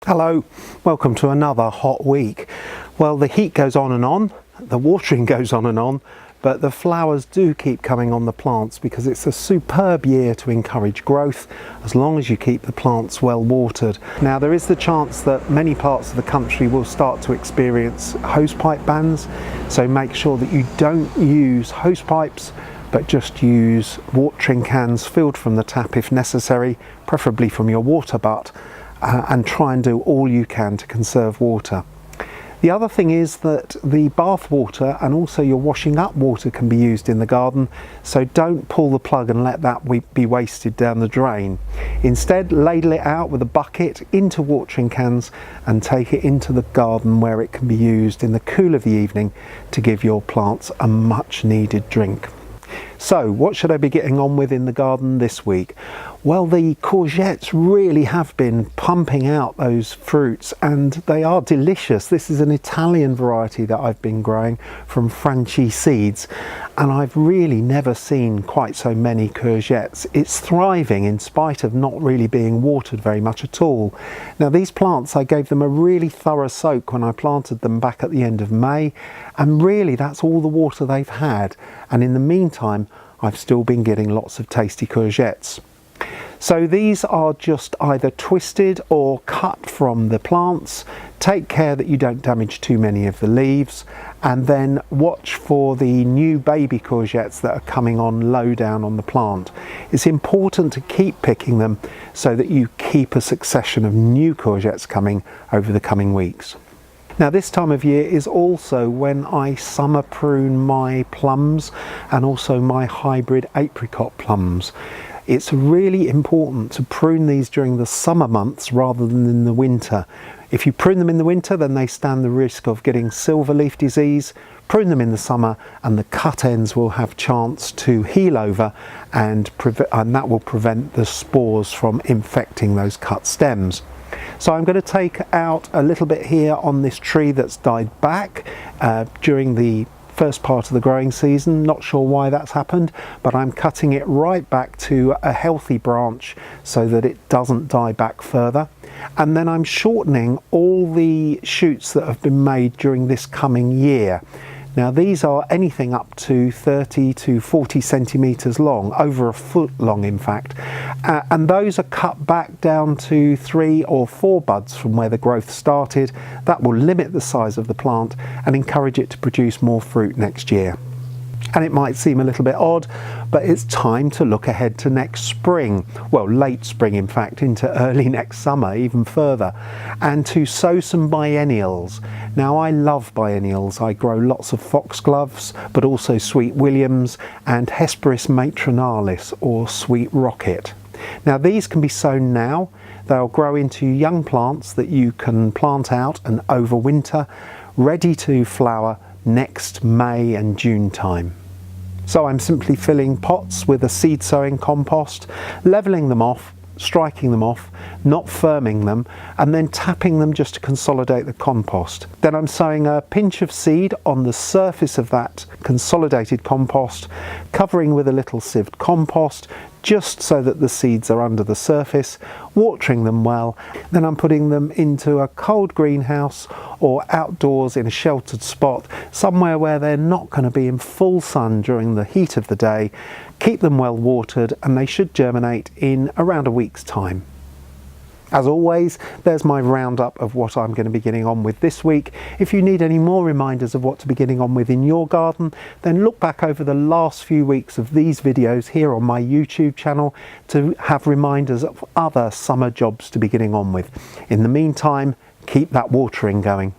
Hello, welcome to another hot week. Well, the heat goes on, the watering goes on, but the flowers do keep coming on the plants because it's a superb year to encourage growth as long as you keep the plants well watered. Now, there is the chance that many parts of the country will start to experience hosepipe bans, so make sure that you don't use hose pipes but just use watering cans filled from the tap if necessary, preferably from your water butt. And try and do all you can to conserve water. The other thing is that the bath water and also your washing up water can be used in the garden, so don't pull the plug and let that be wasted down the drain. Instead, ladle it out with a bucket into watering cans and take it into the garden where it can be used in the cool of the evening to give your plants a much needed drink. So, what should I be getting on with in the garden this week? Well, the courgettes really have been pumping out those fruits and they are delicious. This is an Italian variety that I've been growing from Franchi seeds, and I've really never seen quite so many courgettes. It's thriving in spite of not really being watered very much at all. Now, these plants, I gave them a really thorough soak when I planted them back at the end of May, and really that's all the water they've had. And in the meantime, I've still been getting lots of tasty courgettes. So these are just either twisted or cut from the plants. Take care that you don't damage too many of the leaves, and then watch for the new baby courgettes that are coming on low down on the plant. It's important to keep picking them so that you keep a succession of new courgettes coming over the coming weeks. Now, this time of year is also when I summer prune my plums and also my hybrid apricot plums. It's really important to prune these during the summer months rather than in the winter. If you prune them in the winter, then they stand the risk of getting silver leaf disease. Prune them in the summer and the cut ends will have chance to heal over, and that will prevent the spores from infecting those cut stems. So I'm going to take out a little bit here on this tree that's died back during the first part of the growing season. Not sure why that's happened, but I'm cutting it right back to a healthy branch so that it doesn't die back further. And then I'm shortening all the shoots that have been made during this coming year. Now, these are anything up to 30 to 40 centimetres long, over a foot long in fact, and those are cut back down to 3 or 4 buds from where the growth started. That will limit the size of the plant and encourage it to produce more fruit next year. And it might seem a little bit odd, but it's time to look ahead to next spring, well, late spring in fact, into early next summer, even further, and to sow some biennials. Now, I love biennials. I grow lots of foxgloves, but also sweet williams and Hesperis matronalis, or sweet rocket. Now, these can be sown now. They'll grow into young plants that you can plant out and overwinter, ready to flower next May and June time. So I'm simply filling pots with a seed sowing compost, levelling them off, striking them off, not firming them, and then tapping them just to consolidate the compost. Then I'm sowing a pinch of seed on the surface of that consolidated compost, covering with a little sieved compost, just so that the seeds are under the surface, watering them well. Then I'm putting them into a cold greenhouse or outdoors in a sheltered spot, somewhere where they're not going to be in full sun during the heat of the day. Keep them well watered and they should germinate in around a week's time. As always, there's my roundup of what I'm going to be getting on with this week. If you need any more reminders of what to be getting on with in your garden, then look back over the last few weeks of these videos here on my YouTube channel to have reminders of other summer jobs to be getting on with. In the meantime, keep that watering going.